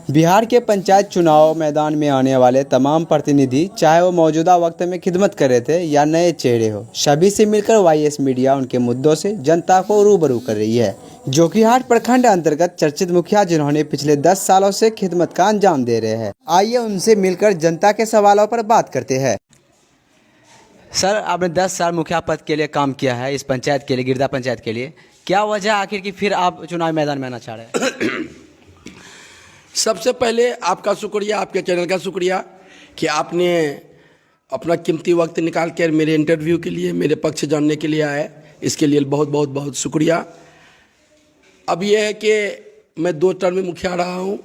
बिहार के पंचायत चुनाव मैदान में आने वाले तमाम प्रतिनिधि, चाहे वो मौजूदा वक्त में खिदमत कर रहे थे या नए चेहरे हो, सभी से मिलकर वाईएस मीडिया उनके मुद्दों से जनता को रूबरू कर रही है। जोकीहाट प्रखंड अंतर्गत चर्चित मुखिया जिन्होंने पिछले 10 सालों से खिदमत का अंजाम दे रहे हैं, आइए उनसे मिलकर जनता के सवालों पर बात करते हैं। सर, आपने 10 साल मुखिया पद के लिए काम किया है, इस पंचायत के लिए, गिरदा पंचायत के लिए। क्या वजह आखिर कि फिर आप चुनाव मैदान में आना चाह रहे हैं? सबसे पहले आपका शुक्रिया, आपके चैनल का शुक्रिया कि आपने अपना कीमती वक्त निकाल कर मेरे इंटरव्यू के लिए, मेरे पक्ष जानने के लिए आए। इसके लिए बहुत बहुत बहुत शुक्रिया। अब यह है कि मैं 2 टर्म में मुखिया रहा हूँ।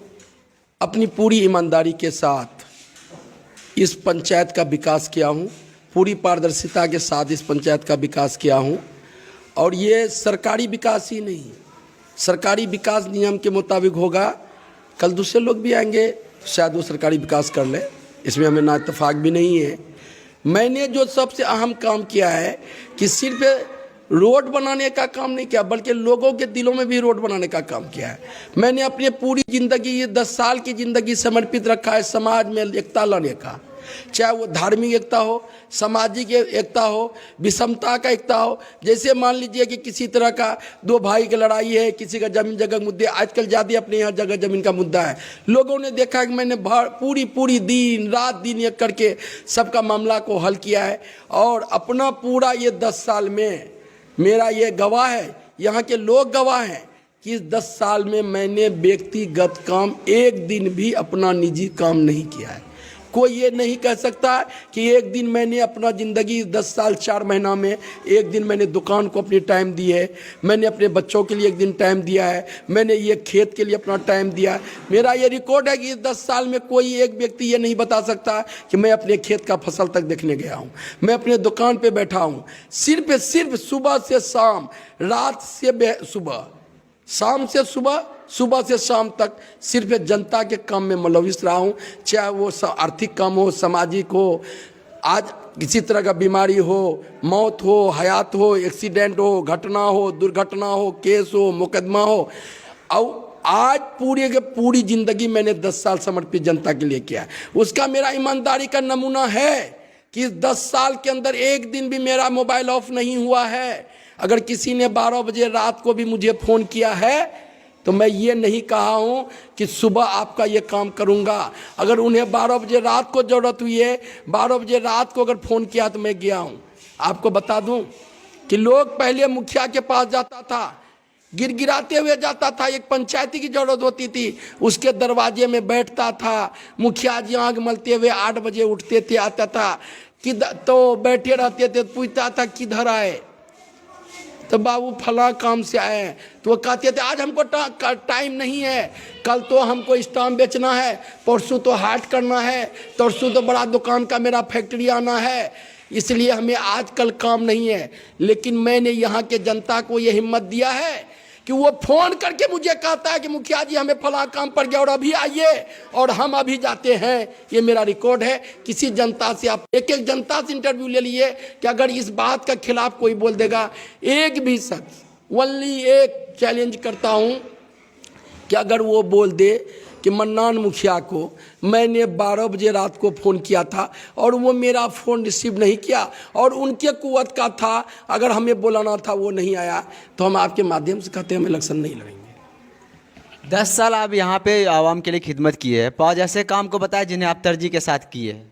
अपनी पूरी ईमानदारी के साथ इस पंचायत का विकास किया हूँ, पूरी पारदर्शिता के साथ इस पंचायत का विकास किया हूँ। और ये सरकारी विकास ही नहीं, सरकारी विकास नियम के मुताबिक होगा। कल दूसरे लोग भी आएंगे, शायद वो सरकारी विकास कर ले, इसमें हमें ना इत्तेफाक भी नहीं है। मैंने जो सबसे अहम काम किया है कि सिर्फ रोड बनाने का काम नहीं किया, बल्कि लोगों के दिलों में भी रोड बनाने का काम किया है। मैंने अपनी पूरी ज़िंदगी, ये 10 साल की ज़िंदगी समर्पित रखा है समाज में एकता लाने का, चाहे वो धार्मिक एकता हो, सामाजिक एकता हो, विषमता का एकता हो। जैसे मान लीजिए कि किसी तरह का 2 भाई की लड़ाई है, किसी का ज़मीन जगह मुद्दे, आजकल ज़्यादा अपने यहाँ जगह ज़मीन का मुद्दा है। लोगों ने देखा कि मैंने पूरी दिन रात एक करके सबका मामला को हल किया है। और अपना पूरा ये 10 साल में मेरा ये गवाह है, यहाँ के लोग गवाह हैं कि इस 10 साल में मैंने व्यक्तिगत काम एक दिन भी अपना निजी काम नहीं किया है। कोई ये नहीं कह सकता कि एक दिन मैंने अपना ज़िंदगी 10 साल 4 महीना में एक दिन मैंने दुकान को अपनी टाइम दी है, मैंने अपने बच्चों के लिए एक दिन टाइम दिया है, मैंने ये खेत के लिए अपना टाइम दिया है। मेरा ये रिकॉर्ड है कि इस 10 साल में कोई एक व्यक्ति ये नहीं बता सकता कि मैं अपने खेत का फसल तक देखने गया हूँ, मैं अपने दुकान पर बैठा हूँ। सिर्फ सुबह से शाम, रात से सुबह, शाम से सुबह, सुबह से शाम तक सिर्फ जनता के काम में मुलविस रहा हूँ। चाहे वो आर्थिक काम हो, सामाजिक हो, आज किसी तरह का बीमारी हो, मौत हो, हयात हो, एक्सीडेंट हो, घटना हो, दुर्घटना हो, केस हो, मुकदमा हो, और आज पूरी ज़िंदगी मैंने 10 साल समर्पित जनता के लिए किया है। उसका मेरा ईमानदारी का नमूना है कि इस 10 साल के अंदर एक दिन भी मेरा मोबाइल ऑफ नहीं हुआ है। अगर किसी ने 12 बजे रात को भी मुझे फ़ोन किया है तो मैं ये नहीं कहा हूँ कि सुबह आपका ये काम करूँगा। अगर उन्हें 12 बजे रात को ज़रूरत हुई है, 12 बजे रात को अगर फ़ोन किया तो मैं गया हूँ। आपको बता दूँ कि लोग पहले मुखिया के पास जाता था, गिड़गिड़ाते हुए जाता था, एक पंचायती की ज़रूरत होती थी, उसके दरवाजे में बैठता था। मुखिया जी आँख मलते हुए 8 बजे उठते थे, आता था किधर, तो बैठे रहते थे, पूछता था किधर आए, तो बाबू फला काम से आए हैं। तो वो कहते थे आज हमको टाइम नहीं है, कल तो हमको स्टाम्प बेचना है, परसों तो हाट करना है, तरसों तो बड़ा दुकान का मेरा फैक्ट्री आना है, इसलिए हमें आज कल काम नहीं है। लेकिन मैंने यहाँ के जनता को ये हिम्मत दिया है कि वो फ़ोन करके मुझे कहता है कि मुखिया जी हमें फला काम पड़ गया और अभी आइए, और हम अभी जाते हैं। ये मेरा रिकॉर्ड है। किसी जनता से आप एक जनता से इंटरव्यू ले लिए कि अगर इस बात का खिलाफ कोई बोल देगा, एक भी शख्स, ओनली एक चैलेंज करता हूँ कि अगर वो बोल दे कि मन्नान मुखिया को मैंने 12 बजे रात को फ़ोन किया था और वो मेरा फ़ोन रिसीव नहीं किया और उनके कुव्वत का था, अगर हमें बुलाना था वो नहीं आया, तो हम आपके माध्यम से कहते हैं हम इलेक्शन नहीं लड़ेंगे। 10 साल आप यहाँ पे आवाम के लिए खिदमत की है, 5 ऐसे काम को बताया जिन्हें आप तरजीह के साथ किए हैं।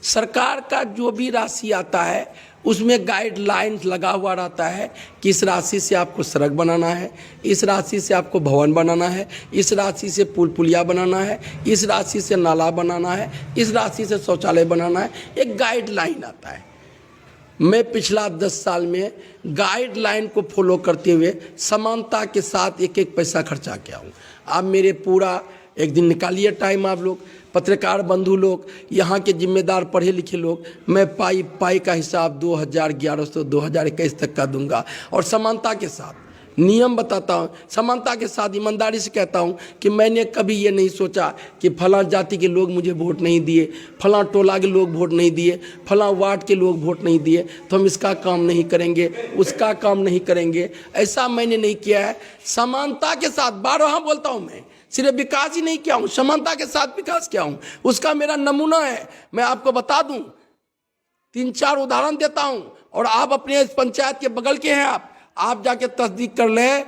सरकार का जो भी राशि आता है उसमें गाइडलाइंस लगा हुआ रहता है कि इस राशि से आपको सड़क बनाना है, इस राशि से आपको भवन बनाना है, इस राशि से पुल पुलिया बनाना है, इस राशि से नाला बनाना है, इस राशि से शौचालय बनाना है। एक गाइडलाइन आता है। मैं पिछला 10 साल में गाइडलाइन को फॉलो करते हुए समानता के साथ एक एक पैसा खर्चा किया हूँ। आप मेरे पूरा एक दिन निकालिए टाइम, आप लोग पत्रकार बंधु लोग, यहाँ के जिम्मेदार पढ़े लिखे लोग, मैं पाई का हिसाब 2011 से 2021 तक का दूंगा। और समानता के साथ नियम बताता हूँ, समानता के साथ ईमानदारी से कहता हूँ कि मैंने कभी ये नहीं सोचा कि फलां जाति के लोग मुझे वोट नहीं दिए, फलां टोला के लोग वोट नहीं दिए, फलां वार्ड के लोग वोट नहीं दिए तो हम इसका काम नहीं करेंगे, उसका काम नहीं करेंगे। ऐसा मैंने नहीं किया है। समानता के साथ 12 बोलता हूँ मैं, सिर्फ विकास ही नहीं किया हूँ, समानता के साथ विकास किया हूँ। उसका मेरा नमूना है, मैं आपको बता दूं, 3-4 उदाहरण देता हूं और आप अपने इस पंचायत के बगल के हैं, आप जाके तस्दीक कर लें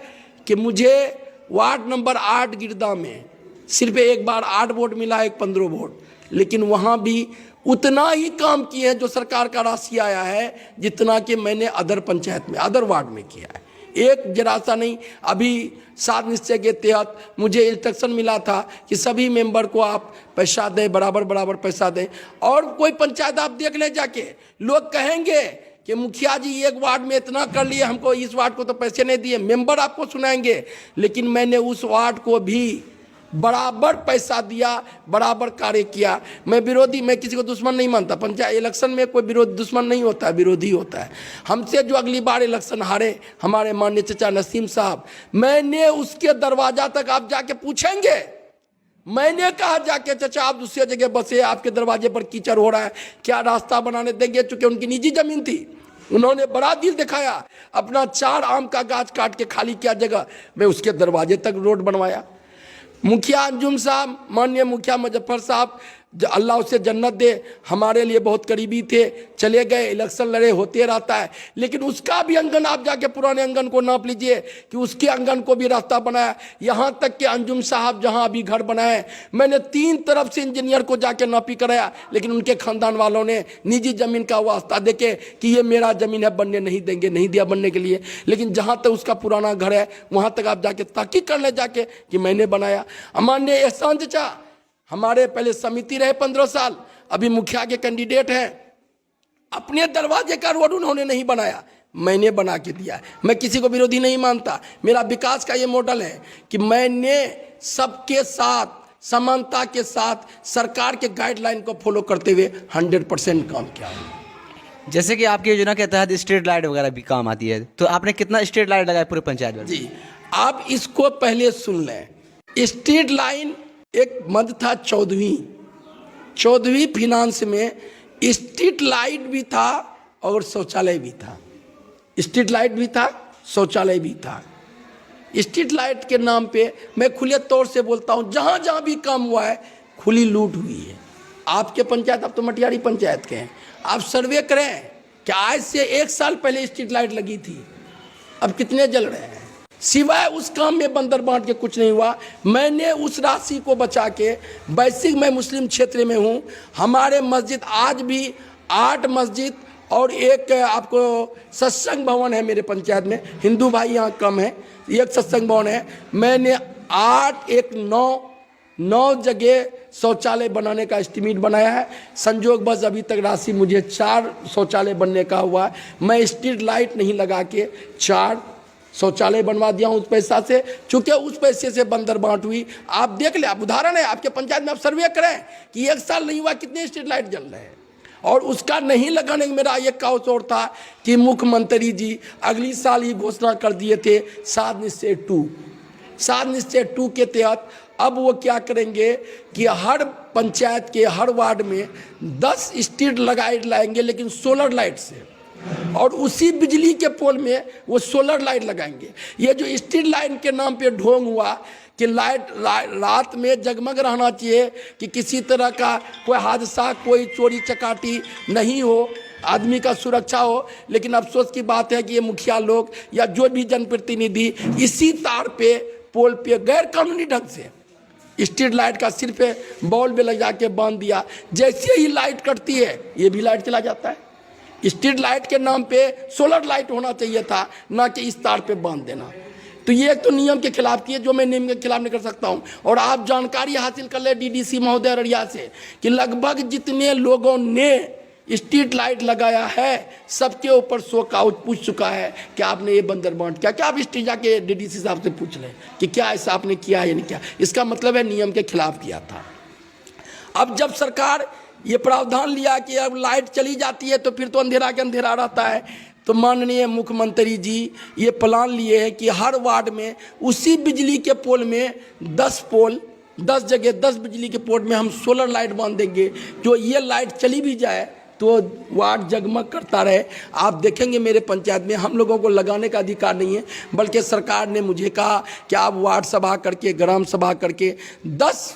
कि मुझे वार्ड नंबर 8 गिरदा में सिर्फ एक बार 8 वोट मिला, एक 15 वोट, लेकिन वहां भी उतना ही काम किए हैं जो सरकार का राशि आया है जितना कि मैंने अदर पंचायत में, अदर वार्ड में किया है। एक जरा सा नहीं। अभी 7 निश्चय के तहत मुझे इंस्ट्रक्शन मिला था कि सभी मेंबर को आप पैसा दें, बराबर बराबर पैसा दें। और कोई पंचायत आप देख लें जाके, लोग कहेंगे कि मुखिया जी एक वार्ड में इतना कर लिए, हमको इस वार्ड को तो पैसे नहीं दिए, मेंबर आपको सुनाएंगे, लेकिन मैंने उस वार्ड को भी बराबर पैसा दिया, बराबर कार्य किया। मैं किसी को दुश्मन नहीं मानता। पंचायत इलेक्शन में कोई दुश्मन नहीं होता है, विरोधी होता है। हमसे जो अगली बार इलेक्शन हारे हमारे माननीय चाचा नसीम साहब, मैंने उसके दरवाजा तक आप जाके पूछेंगे, मैंने कहा जाके चाचा आप दूसरी जगह बसे, आपके दरवाजे पर कीचड़ हो रहा है, क्या रास्ता बनाने देंगे? चूंकि उनकी निजी जमीन थी, उन्होंने बड़ा दिल दिखाया, अपना 4 आम का गाछ काट के खाली किया जगह, मैं उसके दरवाजे तक रोड बनवाया। मुखिया अंजुम साहब, माननीय मुखिया मुजफ्फर साहब, अल्लाह उसे जन्नत दे, हमारे लिए बहुत करीबी थे, चले गए, इलेक्शन लड़े, होते रहता है, लेकिन उसका भी आंगन आप जाके पुराने आंगन को नाप लीजिए कि उसके आंगन को भी रास्ता बनाया। यहाँ तक कि अंजुम साहब जहाँ अभी घर बनाए, मैंने 3 तरफ से इंजीनियर को जाके नापी कराया, लेकिन उनके खानदान वालों ने निजी जमीन का वास्ता देके कि ये मेरा जमीन है, बनने नहीं देंगे, नहीं दिया बनने के लिए। लेकिन जहाँ तक उसका पुराना घर है वहाँ तक आप जाके ताकीद कर ले जाके कि मैंने बनाया। माननीय एहसान चाचा, हमारे पहले समिति रहे 15 साल, अभी मुखिया के कैंडिडेट हैं, अपने दरवाजे का रोड उन्होंने नहीं बनाया, मैंने बना के दिया। मैं किसी को विरोधी नहीं मानता। मेरा विकास का ये मॉडल है कि मैंने सबके साथ समानता के साथ सरकार के गाइडलाइन को फॉलो करते हुए 100% काम किया। जैसे कि आपकी योजना के तहत स्ट्रीट लाइट वगैरह भी काम आती है, तो आपने कितना स्ट्रीट लाइट लगाया पूरे पंचायत में? जी, आप इसको पहले सुन लें। स्ट्रीट लाइन एक मद था 14वीं फिनांस में, स्ट्रीट लाइट भी था और शौचालय भी था। स्ट्रीट लाइट भी था, शौचालय भी था। स्ट्रीट लाइट के नाम पे मैं खुले तौर से बोलता हूँ, जहाँ जहाँ भी काम हुआ है खुली लूट हुई है। आपके पंचायत, आप तो मटियारी पंचायत के हैं, आप सर्वे करें कि आज से 1 साल पहले स्ट्रीट लाइट लगी थी, अब कितने जल रहे हैं? सिवाय उस काम में बंदर बांट के कुछ नहीं हुआ। मैंने उस राशि को बचा के, वैसे मैं मुस्लिम क्षेत्र में हूँ, हमारे मस्जिद आज भी 8 मस्जिद और एक आपको सत्संग भवन है मेरे पंचायत में, हिंदू भाई यहाँ कम है, एक सत्संग भवन है। मैंने 9 जगह शौचालय बनाने का एस्टीमेट बनाया है। संजोग बस अभी तक राशि मुझे 4 शौचालय बनने का हुआ है। मैं स्ट्रीट लाइट नहीं लगा के 4 शौचालय बनवा दिया हूँ उस पैसा से, चूंकि उस पैसे से बंदर बांट हुई। आप देख ले, आप उदाहरण है आपके पंचायत में, आप सर्वे करें कि 1 साल नहीं हुआ कितने स्ट्रीट लाइट जल रहे हैं। और उसका नहीं लगाने में मेरा एक काउस और था कि मुख्यमंत्री जी अगली साल ही घोषणा कर दिए थे 7 निश्चय 2 के तहत अब वो क्या करेंगे कि हर पंचायत के हर वार्ड में 10 स्ट्रीट लाइट लाएंगे, लेकिन सोलर लाइट से, और उसी बिजली के पोल में वो सोलर लाइट लगाएंगे। ये जो स्ट्रीट लाइट के नाम पे ढोंग हुआ कि लाइट रात में जगमग रहना चाहिए कि किसी तरह का कोई हादसा, कोई चोरी चकाटी नहीं हो, आदमी का सुरक्षा हो, लेकिन अफसोस की बात है कि ये मुखिया लोग या जो भी जनप्रतिनिधि इसी तार पे, पोल पे गैर कानूनी ढंग से स्ट्रीट लाइट का सिर्फ बॉल में लगा के बांध दिया। जैसे ही लाइट कटती है ये भी लाइट चला जाता है। स्ट्रीट लाइट के नाम पे सोलर लाइट होना चाहिए था, ना कि इस तार पे बांध देना। तो ये एक तो नियम के खिलाफ किए, जो मैं नियम के खिलाफ नहीं कर सकता हूँ। और आप जानकारी हासिल कर ले डीडीसी महोदय अररिया से कि लगभग जितने लोगों ने स्ट्रीट लाइट लगाया है सबके ऊपर 100 काउच पूछ चुका है कि आपने ये बंदर बांट किया क्या? आप स्ट्रीट जाके डीडीसी साहब से पूछ लें कि क्या ऐसा आपने किया या नहीं किया। इसका मतलब है नियम के खिलाफ किया था। अब जब सरकार ये प्रावधान लिया कि अब लाइट चली जाती है तो फिर तो अंधेरा के अंधेरा रहता है, तो माननीय मुख्यमंत्री जी ये प्लान लिए हैं कि हर वार्ड में उसी बिजली के पोल में 10 जगह 10 बिजली के पोल में हम सोलर लाइट बांध देंगे। जो ये लाइट चली भी जाए तो वार्ड जगमग करता रहे। आप देखेंगे मेरे पंचायत में हम लोगों को लगाने का अधिकार नहीं है, बल्कि सरकार ने मुझे कहा कि आप वार्ड सभा करके, ग्राम सभा करके 10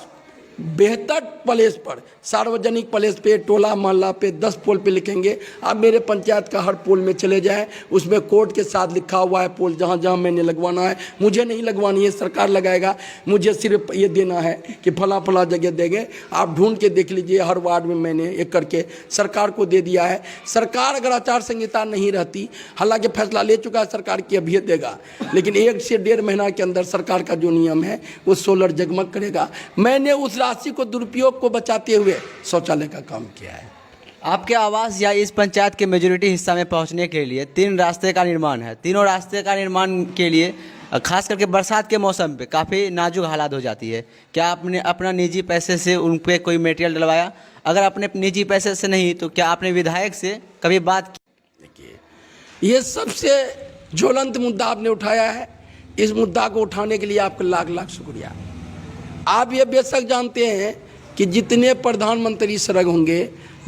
बेहतर प्लेस पर, सार्वजनिक प्लेस पे, टोला मोहल्ला पे 10 पोल पे लिखेंगे। आप मेरे पंचायत का हर पोल में चले जाएं, उसमें कोड के साथ लिखा हुआ है पोल जहाँ जहाँ मैंने लगवाना है। मुझे नहीं लगवानी है, सरकार लगाएगा। मुझे सिर्फ ये देना है कि फला फला जगह देंगे। आप ढूंढ के देख लीजिए, हर वार्ड में मैंने एक करके सरकार को दे दिया है। सरकार अगर आचार संहिता नहीं रहती, हालांकि फैसला ले चुका है सरकार की, अभी देगा, लेकिन 1 से 1.5 महीना के अंदर सरकार का जो नियम है वो सोलर जगमग करेगा। मैंने उस राशि को दुरुपयोग को बचाते हुए शौचालय का काम किया है। आपके आवास या इस पंचायत के मेजोरिटी हिस्सा में पहुंचने के लिए 3 रास्ते का निर्माण है। तीनों रास्ते का निर्माण के लिए खास करके बरसात के मौसम पे काफ़ी नाजुक हालात हो जाती है। क्या आपने अपना निजी पैसे से उन पे कोई मटेरियल डलवाया? अगर अपने निजी पैसे से नहीं तो क्या आपने विधायक से कभी बात की? देखिए, ये सबसे ज्वलंत मुद्दा आपने उठाया है। इस मुद्दा को उठाने के लिए आपका लाख लाख शुक्रिया। आप ये बेशक जानते हैं कि जितने प्रधानमंत्री सड़क होंगे,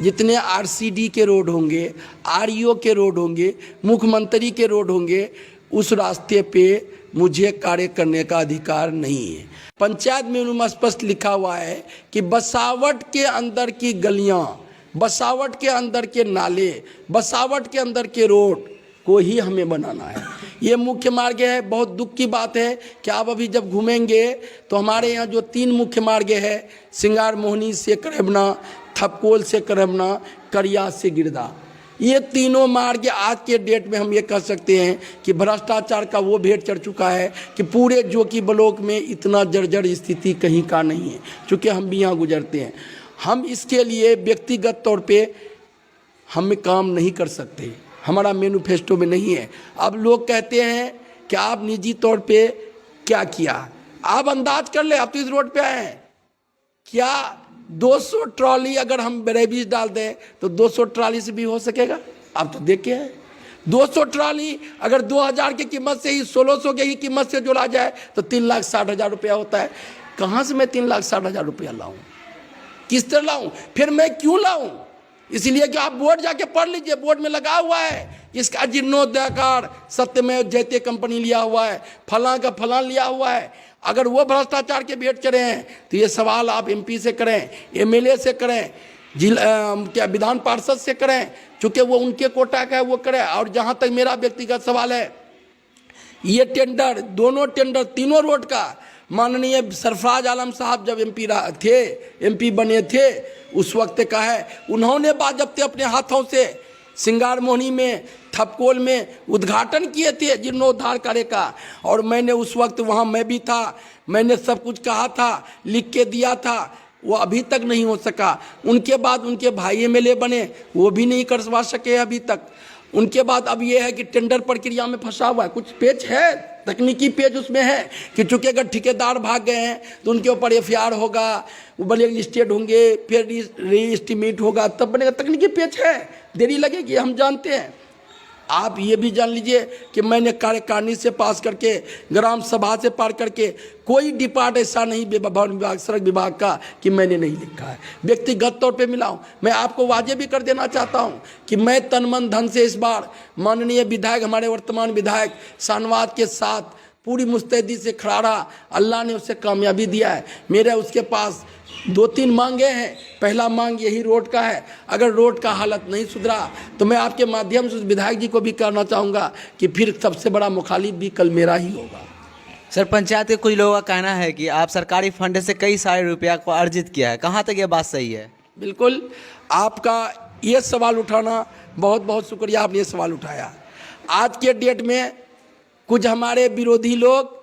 जितने आरसीडी के रोड होंगे, आरईओ के रोड होंगे, मुख्यमंत्री के रोड होंगे, उस रास्ते पे मुझे कार्य करने का अधिकार नहीं है। पंचायत में उन्होंने स्पष्ट लिखा हुआ है कि बसावट के अंदर की गलियां, बसावट के अंदर के नाले, बसावट के अंदर के रोड को ही हमें बनाना है। ये मुख्य मार्ग है। बहुत दुख की बात है कि आप अभी जब घूमेंगे तो हमारे यहाँ जो 3 मुख्य मार्ग है, सिंगार मोहनी से करेबना, थपकोल से करेबना, करिया से गिरदा, ये तीनों मार्ग आज के डेट में हम ये कह सकते हैं कि भ्रष्टाचार का वो भेंट चढ़ चुका है कि पूरे जोकी ब्लॉक में इतना जर्जर स्थिति कहीं का नहीं है। चूँकि हम भी यहाँ गुजरते हैं, हम इसके लिए व्यक्तिगत तौर पे हम काम नहीं कर सकते, हमारा मैनिफेस्टो में नहीं है। अब लोग कहते हैं कि आप निजी तौर पे क्या किया, आप अंदाज कर ले। आप तो इस रोड पे आए हैं, क्या 200 ट्रॉली अगर हम बेरेबीज डाल दें तो 200 ट्रॉली से भी हो सकेगा? आप तो देख के हैं, 200 ट्रॉली अगर 2000 की कीमत से ही 1600 की ही कीमत से जोड़ा जाए तो 3,60,000 रुपया होता है। कहाँ से मैं 3,60,000 रुपया लाऊं? किस तरह लाऊं? फिर मैं क्यों लाऊं? इसलिए कि आप बोर्ड जाके पढ़ लीजिए, बोर्ड में लगा हुआ है इसका जीर्णोद्धार सत्यमेव जयते कंपनी लिया हुआ है, फलां का फलां लिया हुआ है। अगर वो भ्रष्टाचार के भेंट चढ़े हैं तो ये सवाल आप एमपी से करें, एमएलए से करें, क्या विधान पार्षद से करें, चूँकि वो उनके कोटा का है, वो करें। और जहाँ तक मेरा व्यक्तिगत सवाल है, ये टेंडर, दोनों टेंडर तीनों रोड का माननीय सरफराज आलम साहब जब एमपी बने थे उस वक्त का है, उन्होंने बाजब्ते अपने हाथों से सिंगार मोहनी में, थपकोल में उद्घाटन किए थे जीर्णोद्धार कार्य का। और मैंने उस वक्त वहाँ मैं भी था, मैंने सब कुछ कहा था, लिख के दिया था, वो अभी तक नहीं हो सका। उनके बाद उनके भाई एमएलए बने, वो भी नहीं करवा सके अभी तक। उनके बाद अब ये है कि टेंडर प्रक्रिया में फंसा हुआ है। कुछ पेच है, तकनीकी पेज उसमें है कि चूंकि अगर ठेकेदार भाग गए हैं तो उनके ऊपर एफआईआर होगा, वो बड़े लिस्टेड होंगे, फिर रीएस्टिमेट होगा, तब बनेगा। तकनीकी पेज है, देरी लगेगी, हम जानते हैं। आप ये भी जान लीजिए कि मैंने कार्यकारिणी से पास करके, ग्राम सभा से पार करके, कोई डिपार्ट ऐसा नहीं भवन विभाग, सड़क विभाग का कि मैंने नहीं लिखा है। व्यक्तिगत तौर पे मिला हूँ। मैं आपको वाजे भी कर देना चाहता हूँ कि मैं तन मन धन से इस बार माननीय विधायक, हमारे वर्तमान विधायक शाहनवाज के साथ पूरी मुस्तैदी से खड़ा रहा। अल्लाह ने उसे कामयाबी दिया है। मेरे उसके पास 2-3 मांगे हैं। पहला मांग यही रोड का है। अगर रोड का हालत नहीं सुधरा तो मैं आपके माध्यम से उस विधायक जी को भी कहना चाहूँगा कि फिर सबसे बड़ा मुखालिफ भी कल मेरा ही होगा। सर, पंचायत के कुछ लोगों का कहना है कि आप सरकारी फंड से कई सारे रुपया को अर्जित किया है, कहाँ तक ये बात सही है? बिल्कुल, आपका ये सवाल उठाना बहुत बहुत शुक्रिया, आपने ये सवाल उठाया। आज के डेट में कुछ हमारे विरोधी लोग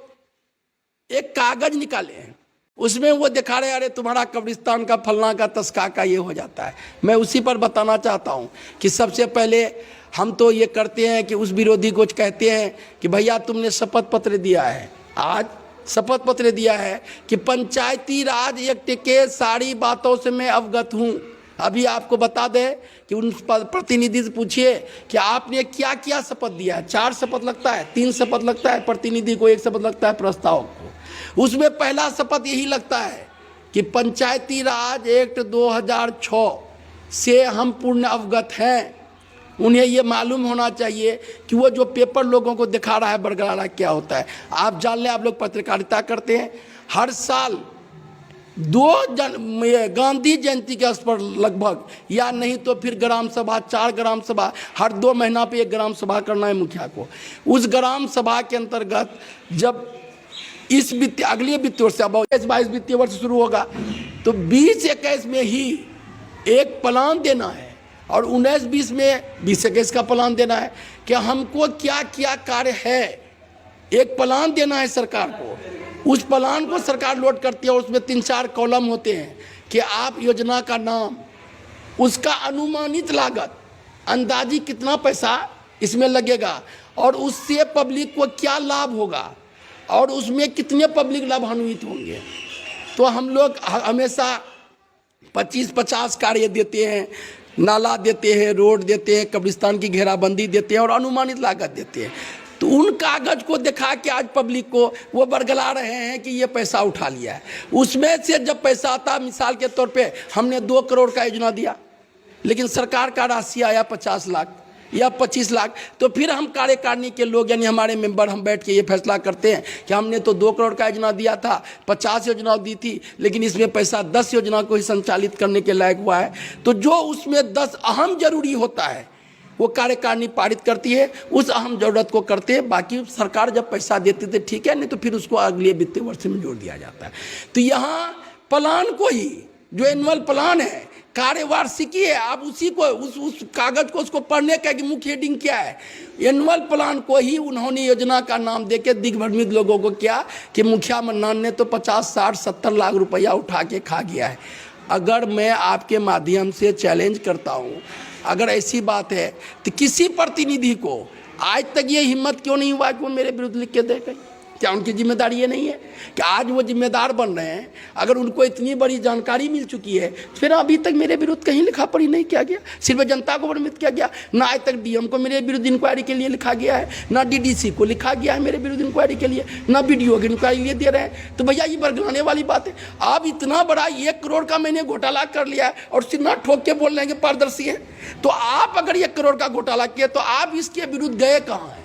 एक कागज निकाले हैं, उसमें वो दिखा रहे अरे तुम्हारा कब्रिस्तान का फलना का तस्का का ये हो जाता है। मैं उसी पर बताना चाहता हूँ कि सबसे पहले हम तो ये करते हैं कि उस विरोधी को कहते हैं कि भैया तुमने शपथ पत्र दिया है, आज शपथ पत्र दिया है कि पंचायती राज एक्ट के सारी बातों से मैं अवगत हूँ। अभी आपको बता दें कि उन प्रतिनिधि से पूछिए कि आपने क्या क्या शपथ दिया है। 4 शपथ लगता है, 3 शपथ लगता है प्रतिनिधि को, 1 शपथ लगता है प्रस्तावक को। उसमें पहला शपथ यही लगता है कि पंचायती राज एक्ट 2006 से हम पूर्ण अवगत हैं। उन्हें ये मालूम होना चाहिए कि वो जो पेपर लोगों को दिखा रहा है बरगला रहा है क्या होता है। आप जान लें, आप लोग पत्रकारिता करते हैं, हर साल गांधी जयंती के अवसर पर लगभग, या नहीं तो फिर ग्राम सभा, 4 ग्राम सभा, हर 2 महीना पे 1 ग्राम सभा करना है मुखिया को। उस ग्राम सभा के अंतर्गत जब इस अगले वित्तीय वर्ष, अब 22 वित्तीय वर्ष शुरू होगा, तो 20-21 में ही एक प्लान देना है और 19-20 में 20-21 का प्लान देना है कि हमको क्या क्या कार्य है। एक प्लान देना है सरकार को, उस प्लान को सरकार लोड करती है और उसमें 3-4 कॉलम होते हैं कि आप योजना का नाम, उसका अनुमानित लागत, अंदाजी कितना पैसा इसमें लगेगा और उससे पब्लिक को क्या लाभ होगा और उसमें कितने पब्लिक लाभान्वित होंगे। तो हम लोग हमेशा 25-50 कार्य देते हैं, नाला देते हैं, रोड देते हैं, कब्रिस्तान की घेराबंदी देते हैं और अनुमानित लागत देते हैं। तो उन कागज को दिखा के आज पब्लिक को वो बरगला रहे हैं कि ये पैसा उठा लिया है। उसमें से जब पैसा आता, मिसाल के तौर पे हमने 2 करोड़ का योजना दिया, लेकिन सरकार का राशि आया 50 लाख या 25 लाख, तो फिर हम कार्यकारिणी के लोग यानी हमारे मेंबर हम बैठ के ये फैसला करते हैं कि हमने तो 2 करोड़ का योजना दिया था, 50 योजना दी थी, लेकिन इसमें पैसा 10 योजना को ही संचालित करने के लायक हुआ है। तो जो उसमें 10 अहम जरूरी होता है वो कार्यकारिणी पारित करती है, उस अहम जरूरत को करते हैं। बाकी सरकार जब पैसा देती थी ठीक है, नहीं तो फिर उसको अगले वित्तीय वर्ष में जोड़ दिया जाता है। तो यहाँ प्लान को ही, जो एनुअल प्लान है, कार्यवार्षिकी है, आप उसी को उस कागज को उसको पढ़ने का कि मुख्य हेडिंग क्या है, एनुअल प्लान को ही उन्होंने योजना का नाम देके दिग्भ्रमित लोगों को किया कि मुखिया मन्नान ने तो 50-60-70 लाख रुपया उठा के खा गया है। अगर मैं आपके माध्यम से चैलेंज करता हूँ, अगर ऐसी बात है तो किसी प्रतिनिधि को आज तक ये हिम्मत क्यों नहीं हुआ कि वो मेरे विरुद्ध लिख के दे गए? क्या उनकी जिम्मेदारी ये नहीं है कि आज वो जिम्मेदार बन रहे हैं? अगर उनको इतनी बड़ी जानकारी मिल चुकी है तो फिर अभी तक मेरे विरुद्ध कहीं लिखा पढ़ी नहीं किया गया, सिर्फ जनता को भ्रमित किया गया। ना आज तक डीएम को मेरे विरुद्ध इंक्वायरी के लिए लिखा गया है, ना डीडीसी को लिखा गया है मेरे विरुद्ध इंक्वायरी के लिए, ना बीडीओ की इंक्वायरी लिए दे रहे हैं। तो भैया ये बरगलाने वाली बात है। आप इतना बड़ा 1 करोड़ का मैंने घोटाला कर लिया है और सिर्फ ना ठोक के बोल रहे हैं कि पारदर्शी है। तो आप अगर 1 करोड़ का घोटाला किए तो आप इसके विरुद्ध गए कहाँ हैं?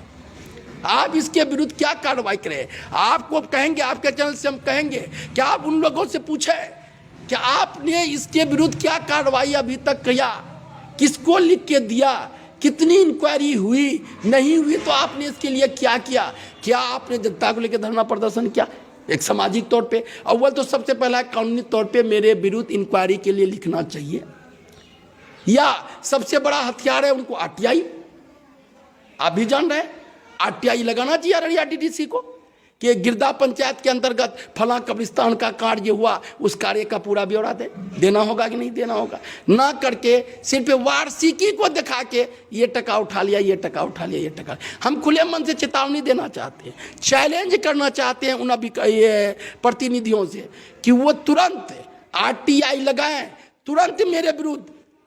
आप इसके विरुद्ध क्या कार्रवाई करें? आपको कहेंगे, आपके चैनल से हम कहेंगे कि आप उन लोगों से पूछें कि आपने इसके विरुद्ध क्या कार्रवाई अभी तक किया, किसको लिख के दिया, कितनी इंक्वायरी हुई, नहीं हुई तो आपने इसके लिए क्या किया? क्या आपने जनता को लेकर धरना प्रदर्शन किया? एक सामाजिक तौर पे अव्वल तो सबसे पहला कानूनी तौर पे मेरे विरुद्ध इंक्वायरी के लिए लिखना चाहिए। या सबसे बड़ा हथियार है उनको आरटीआई, आप भी जान रहे हैं, आरटीआई लगाना चाहिए अररिया डीडीसी को कि गिरदा पंचायत के अंतर्गत फला कब्रिस्तान का कार्य हुआ, उस कार्य का पूरा ब्यौरा देना होगा कि नहीं देना होगा। ना करके सिर्फ वार्षिकी को दिखा के ये टका उठा लिया, ये टका उठा लिया, ये टका। हम खुले मन से चेतावनी देना चाहते हैं, चैलेंज करना चाहते हैं उन ये प्रतिनिधियों से कि वो तुरंत आरटीआई लगाएं, तुरंत मेरे विरुद्ध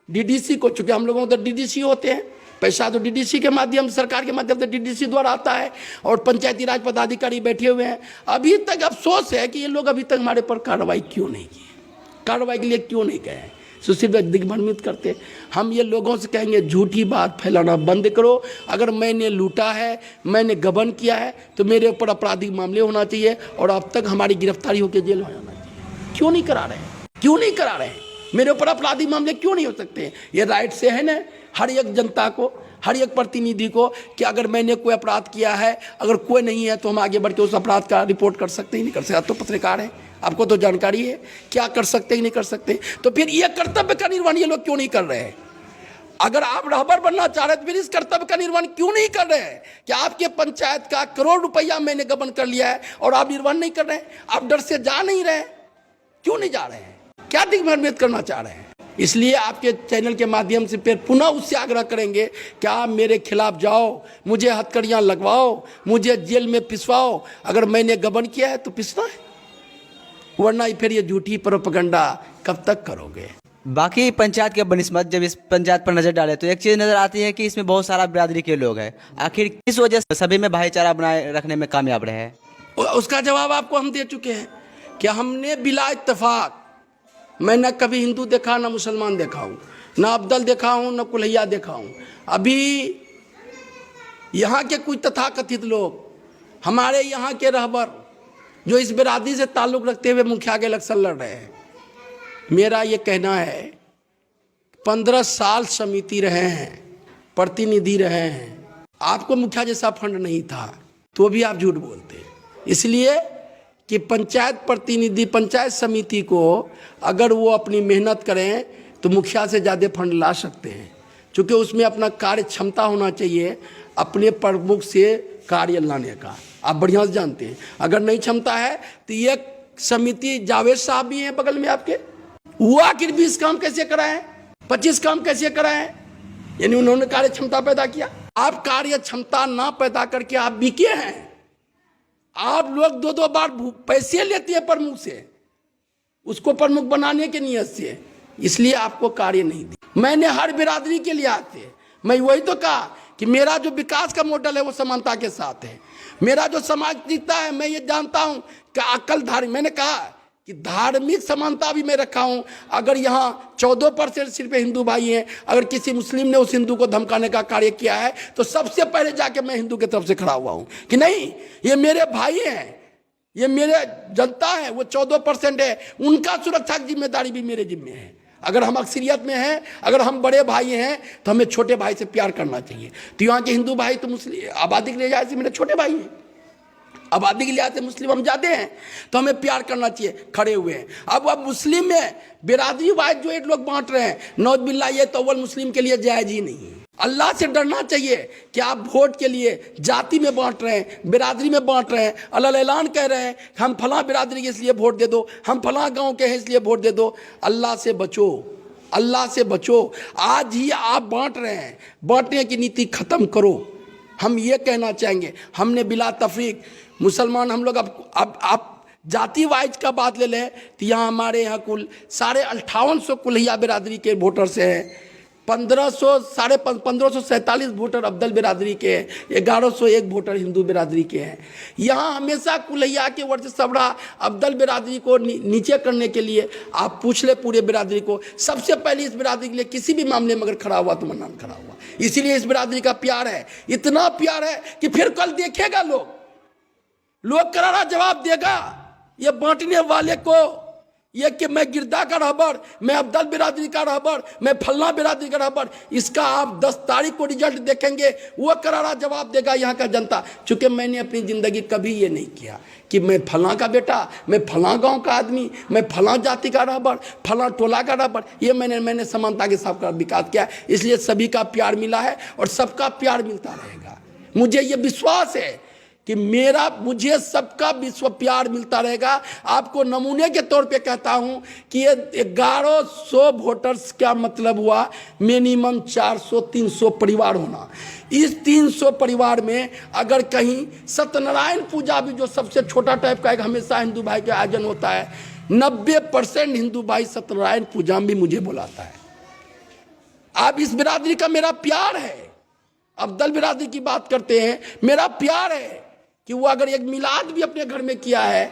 डीडीसी को, चूंकि हम लोगों को तो डीडीसी होते हैं, पैसा तो डीडीसी के माध्यम से, सरकार के माध्यम से डीडीसी द्वारा आता है और पंचायती राज पदाधिकारी बैठे हुए हैं। अभी तक अफसोस है कि ये लोग अभी तक हमारे पर कार्रवाई क्यों नहीं की, कार्रवाई के लिए क्यों नहीं गए हैं, सिर्फ दिग्भ्रमित करते। हम ये लोगों से कहेंगे झूठी बात फैलाना बंद करो। अगर मैंने लूटा है, मैंने गबन किया है तो मेरे ऊपर आपराधिक मामले होना चाहिए और अब तक हमारी गिरफ्तारी होकर जेल हो जाना चाहिए। क्यों नहीं करा रहे हैं? क्यों नहीं करा रहे हैं? मेरे ऊपर आपराधिक मामले क्यों नहीं हो सकते? ये राइट से है ना हर एक जनता को, हर एक प्रतिनिधि को कि अगर मैंने कोई अपराध किया है, अगर कोई नहीं है तो हम आगे बढ़ के उस अपराध का रिपोर्ट कर सकते ही नहीं कर सकते। आप तो पत्रकार हैं, आपको तो जानकारी है क्या कर सकते ही नहीं कर सकते। तो फिर ये कर्तव्य का निर्वहन ये लोग क्यों नहीं कर रहे हैं? अगर आप रहबर बनना चाह रहे हैं तो फिर इस कर्तव्य का निर्वहन क्यों नहीं कर रहे हैं कि आपके पंचायत का करोड़ रुपया मैंने गबन कर लिया है और आप निर्वहन नहीं कर रहे हैं? आप डर से जा नहीं रहे हैं, क्यों नहीं जा रहे हैं? क्या दिग्भ्रमित करना चाह रहे हैं? इसलिए आपके चैनल के माध्यम से फिर पुनः उससे आग्रह करेंगे कि आप मेरे खिलाफ जाओ, मुझे हथकड़ियाँ लगवाओ, मुझे जेल में पिसवाओ। अगर मैंने गबन किया है तो पिसना है, वरना फिर ये झूठी प्रोपेगेंडा कब तक करोगे? बाकी पंचायत के बनिस्बत जब इस पंचायत पर नजर डाले तो एक चीज नजर आती है कि इसमें बहुत सारा बिरादरी के लोग हैं। आखिर किस वजह से सभी में भाईचारा बनाए रखने में कामयाब रहे? उसका जवाब आपको हम दे चुके हैं कि हमने बिला इत्तेफाक, मैं न कभी हिंदू देखा न मुसलमान देखा हूँ, ना अब्दल देखा हूँ, ना कुल्हैया देखा हूँ। अभी यहाँ के कुछ तथाकथित लोग, हमारे यहाँ के रहबर जो इस बिरादरी से ताल्लुक़ रखते हुए मुखिया के इलेक्शन लड़ रहे हैं, मेरा ये कहना है 15 साल समिति रहे हैं, प्रतिनिधि रहे हैं, आपको मुखिया जैसा फंड नहीं था तो भी आप झूठ बोलते हैं। इसलिए कि पंचायत प्रतिनिधि, पंचायत समिति को अगर वो अपनी मेहनत करें तो मुखिया से ज़्यादा फंड ला सकते हैं, क्योंकि उसमें अपना कार्य क्षमता होना चाहिए अपने प्रमुख से कार्य लाने का। आप बढ़िया से जानते हैं, अगर नहीं क्षमता है तो ये समिति, जावेद साहब भी हैं बगल में आपके, वो आखिर 20 काम कैसे कराएं, 25 काम कैसे कराएं, यानी उन्होंने कार्य क्षमता पैदा किया। आप कार्य क्षमता ना पैदा करके आप बिके हैं। आप लोग 2-2 बार पैसे लेते हैं प्रमुख से, उसको प्रमुख बनाने के नियत से, इसलिए आपको कार्य नहीं दी। मैंने हर बिरादरी के लिए आते, मैं वही तो कहा कि मेरा जो विकास का मॉडल है वो समानता के साथ है। मेरा जो सामाजिकता है, मैं ये जानता हूँ कि अकल धार्मिक, मैंने कहा कि धार्मिक समानता भी मैं रखा हूँ। अगर यहाँ 14% सिर्फ हिंदू भाई हैं, अगर किसी मुस्लिम ने उस हिंदू को धमकाने का कार्य किया है तो सबसे पहले जाके मैं हिंदू की तरफ से खड़ा हुआ हूँ कि नहीं, ये मेरे भाई हैं, ये मेरे जनता है, वो 14% है, उनका सुरक्षा की जिम्मेदारी भी मेरे जिम्मे है। अगर हम अक्सरियत में हैं, अगर हम बड़े भाई हैं तो हमें छोटे भाई से प्यार करना चाहिए। तो यहाँ के हिंदू भाई तो मुस्लिम आबादी के लिए जाए मेरे छोटे भाई हैं, आबादी के लिहाज से मुस्लिम हम ज़्यादा हैं, तो हमें प्यार करना चाहिए, खड़े हुए हैं। अब मुस्लिम में बिरादरी वाइज जो एक लोग बांट रहे हैं, नौज बिल्ला, ये तो अव्वल मुस्लिम के लिए जायज़ ही नहीं है। अल्लाह से डरना चाहिए कि आप वोट के लिए जाति में बांट रहे हैं, बिरादरी में बांट रहे हैं, अल्लाह ऐलान कह रहे हैं हम फलां बिरादरी के इसलिए वोट दे दो, हम फलां गांव के हैं इसलिए वोट दे दो। अल्लाह से बचो, अल्लाह से बचो। आज ही आप बांट रहे हैं, बांटने की नीति खत्म करो। हम ये कहना चाहेंगे, हमने बिला तफरीक मुसलमान, हम लोग अब आप जाति वाइज का बात ले लें तो यहाँ हमारे यहाँ कुल 5850 कुल्हैया बिरादरी के वोटर्स हैं, 1547 वोटर अब्दल बिरादरी के हैं, 1101 वोटर हिंदू बिरादरी के हैं। यहाँ हमेशा कुल्हैया के वर्चस्वड़ा अब्दल बिरादरी को नीचे करने के लिए आप पूछ ले पूरे बिरादरी को, सबसे पहले इस बिरादरी के लिए किसी भी मामले में अगर खड़ा हुआ तो मन्नान खड़ा हुआ। इसीलिए इस बिरादरी का प्यार है, इतना प्यार है कि फिर कल देखेगा लोग करारा जवाब देगा ये बांटने वाले को, ये कि मैं गिरदा का रहबर, मैं अब्दल बिरादरी का रहबर, मैं फलना बिरादरी का रहबर। इसका आप 10 तारीख को रिजल्ट देखेंगे, वो करारा जवाब देगा यहाँ का जनता। चूंकि मैंने अपनी ज़िंदगी कभी ये नहीं किया कि मैं फलां का बेटा, मैं फलां गांव का आदमी, मैं फलां जाति का रहबर, फलां टोला का रहबर। ये मैंने समानता के साथ विकास किया, इसलिए सभी का प्यार मिला है और सबका प्यार मिलता रहेगा। मुझे ये विश्वास है कि मुझे सबका विश्व प्यार मिलता रहेगा। आपको नमूने के तौर पे कहता हूं कि ये 1100 वोटर्स का मतलब हुआ मिनिमम 400-300 परिवार होना। इस 300 परिवार में अगर कहीं सत्यनारायण पूजा भी, जो सबसे छोटा टाइप का एक हमेशा हिंदू भाई का आयोजन होता है, 90% हिंदू भाई सत्यनारायण पूजा में भी मुझे बुलाता है। आप इस बिरादरी का मेरा प्यार है। अब्दल बिरादरी की बात करते हैं, मेरा प्यार है कि वो अगर एक मिलाद भी अपने घर में किया है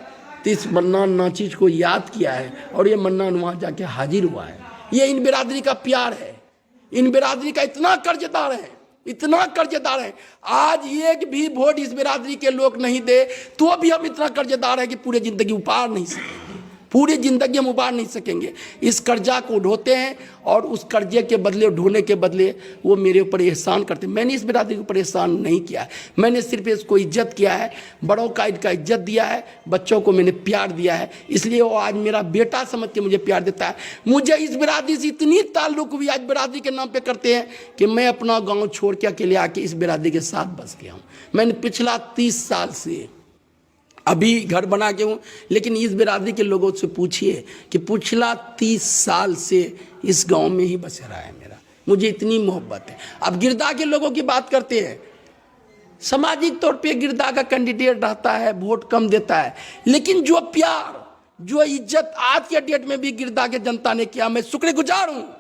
तो इस मन्नान नाचीज को याद किया है और ये मन्नान वहाँ जाके हाजिर हुआ है। ये इन बिरादरी का प्यार है। इन बिरादरी का इतना कर्जदार है, इतना कर्जदार है। आज एक भी वोट इस बिरादरी के लोग नहीं दे तो भी हम इतना कर्जदार है कि पूरी जिंदगी उपार नहीं सकेंगे, पूरी जिंदगी हम उबार नहीं सकेंगे। इस कर्जा को ढोते हैं और उस कर्जे के बदले, ढोने के बदले वो मेरे ऊपर एहसान करते हैं। मैंने इस बिरादरी के ऊपर एहसान नहीं किया है, मैंने सिर्फ इसको इज्जत किया है, बड़ों का इनका इज्जत दिया है, बच्चों को मैंने प्यार दिया है, इसलिए वो आज मेरा बेटा समझ के मुझे प्यार देता है। मुझे इस बिरादरी से इतनी ताल्लुक भी आज बिरादरी के नाम पर करते हैं कि मैं अपना गाँव छोड़ के अकेले आके इस बिरादरी के साथ बस गया हूँ। मैंने पिछला 30 साल से अभी घर बना के हूँ, लेकिन इस बिरादरी के लोगों से पूछिए कि पिछला 30 साल से इस गांव में ही बसेरा है मेरा। मुझे इतनी मोहब्बत है। अब गिरदा के लोगों की बात करते हैं, सामाजिक तौर पे गिरदा का कैंडिडेट रहता है, वोट कम देता है, लेकिन जो प्यार, जो इज्जत आज के डेट में भी गिरदा के जनता ने किया, मैं शुक्रगुजार हूँ।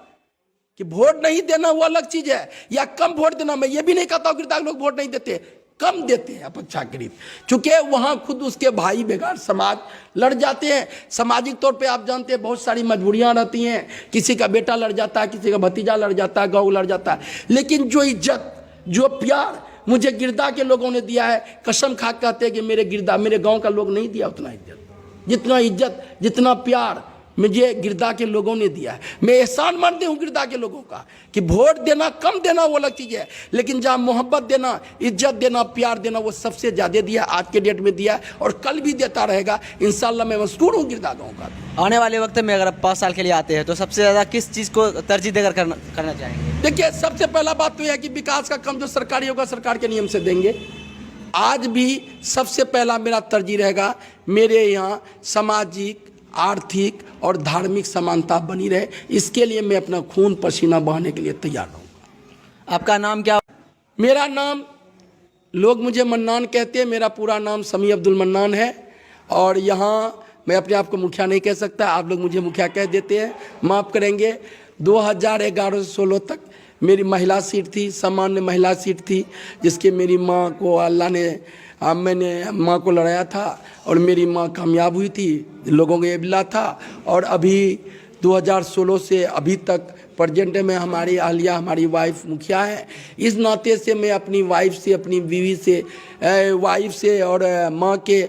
कि वोट नहीं देना वो अलग चीज़ है, या कम वोट देना, मैं ये भी नहीं कहता हूँ गिरदा के लोग वोट नहीं देते, कम देते हैं अपेक्षाकृत, चूंकि वहाँ खुद उसके भाई बेगार समाज लड़ जाते हैं। सामाजिक तौर पे आप जानते हैं बहुत सारी मजबूरियाँ रहती हैं, किसी का बेटा लड़ जाता है, किसी का भतीजा लड़ जाता है, गाँव लड़ जाता है, लेकिन जो इज्जत जो प्यार मुझे गिरदा के लोगों ने दिया है, कसम खा कहते हैं कि मेरे गिरदा मेरे गाँव का लोग नहीं दिया उतना इज्जत जितना प्यार मुझे गिरदा के लोगों ने दिया है। मैं एहसान मानते हूँ गिरदा के लोगों का कि वोट देना कम देना वो अलग चीज़ है, लेकिन जहाँ मोहब्बत देना, इज्जत देना, प्यार देना वो सबसे ज़्यादा दिया, आज के डेट में दिया है और कल भी देता रहेगा इंशाल्लाह। मैं मशहूर हूँ गिरदा गाँव का। आने वाले वक्त में अगर आप 5 साल के लिए आते हैं तो सबसे ज़्यादा किस चीज़ को तरजीह देकर करना चाहेंगे? देखिए, सबसे पहला बात तो यह है कि विकास का काम जो सरकारी होगा सरकार के नियम से देंगे। आज भी सबसे पहला मेरा तरजीह रहेगा मेरे यहाँ सामाजिक, आर्थिक और धार्मिक समानता बनी रहे, इसके लिए मैं अपना खून पसीना बहाने के लिए तैयार रहूँगा। आपका नाम क्या? मेरा नाम, लोग मुझे मन्नान कहते हैं, मेरा पूरा नाम समी अब्दुल मन्नान है और यहाँ मैं अपने आप को मुखिया नहीं कह सकता, आप लोग मुझे मुखिया कह देते हैं, माफ़ करेंगे। 2011 से 16 तक मेरी महिला सीट थी, सामान्य महिला सीट थी, जिसके मेरी माँ को अल्लाह ने मैंने माँ को लड़ाया था और मेरी माँ कामयाब हुई थी, लोगों को ये मिला था। और अभी 2016 से अभी तक प्रेजेंट में हमारी अहलिया, हमारी वाइफ मुखिया है। इस नाते से मैं अपनी वाइफ से, अपनी बीवी से, वाइफ से और माँ के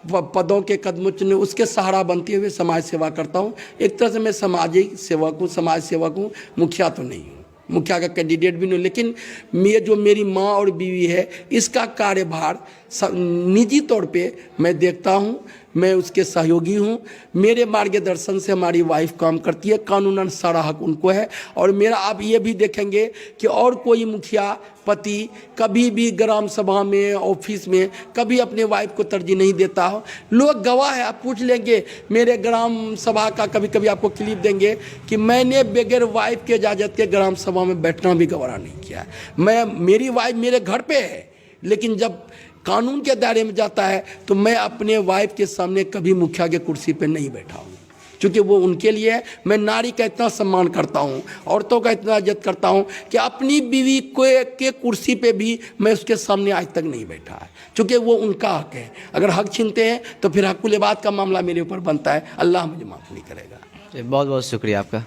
पदों के कदमों चुने उसके सहारा बनते हुए समाज सेवा करता हूँ। एक तरह से मैं सामाजिक सेवक हूँ, समाज सेवक हूँ, मुखिया तो नहीं हूँ, मुखिया का कैंडिडेट भी नहीं, लेकिन मैं जो मेरी माँ और बीवी है इसका कार्यभार निजी तौर पे मैं देखता हूँ, मैं उसके सहयोगी हूँ। मेरे मार्गदर्शन से हमारी वाइफ काम करती है, कानूनन सारा हक उनको है। और मेरा आप ये भी देखेंगे कि और कोई मुखिया पति कभी भी ग्राम सभा में, ऑफिस में कभी अपने वाइफ को तरजीह नहीं देता हो। लोग गवाह है, आप पूछ लेंगे मेरे ग्राम सभा का, कभी कभी आपको क्लिप देंगे कि मैंने बगैर वाइफ के इजाज़त के ग्राम सभा में बैठना भी गवारा नहीं किया है। मेरी वाइफ मेरे घर पे है, लेकिन जब कानून के दायरे में जाता है तो मैं अपने वाइफ के सामने कभी मुखिया के कुर्सी पे नहीं बैठा हूँ, क्योंकि वो उनके लिए है। मैं नारी का इतना सम्मान करता हूँ, औरतों का इतना इज्जत करता हूँ कि अपनी बीवी के कुर्सी पे भी मैं उसके सामने आज तक नहीं बैठा है, क्योंकि वो उनका हक है। अगर हक छीनते हैं तो फिर हक़ुल-ए-बात का मामला मेरे ऊपर बनता है, अल्लाह मुझे माफ़ नहीं करेगा। बहुत बहुत शुक्रिया आपका।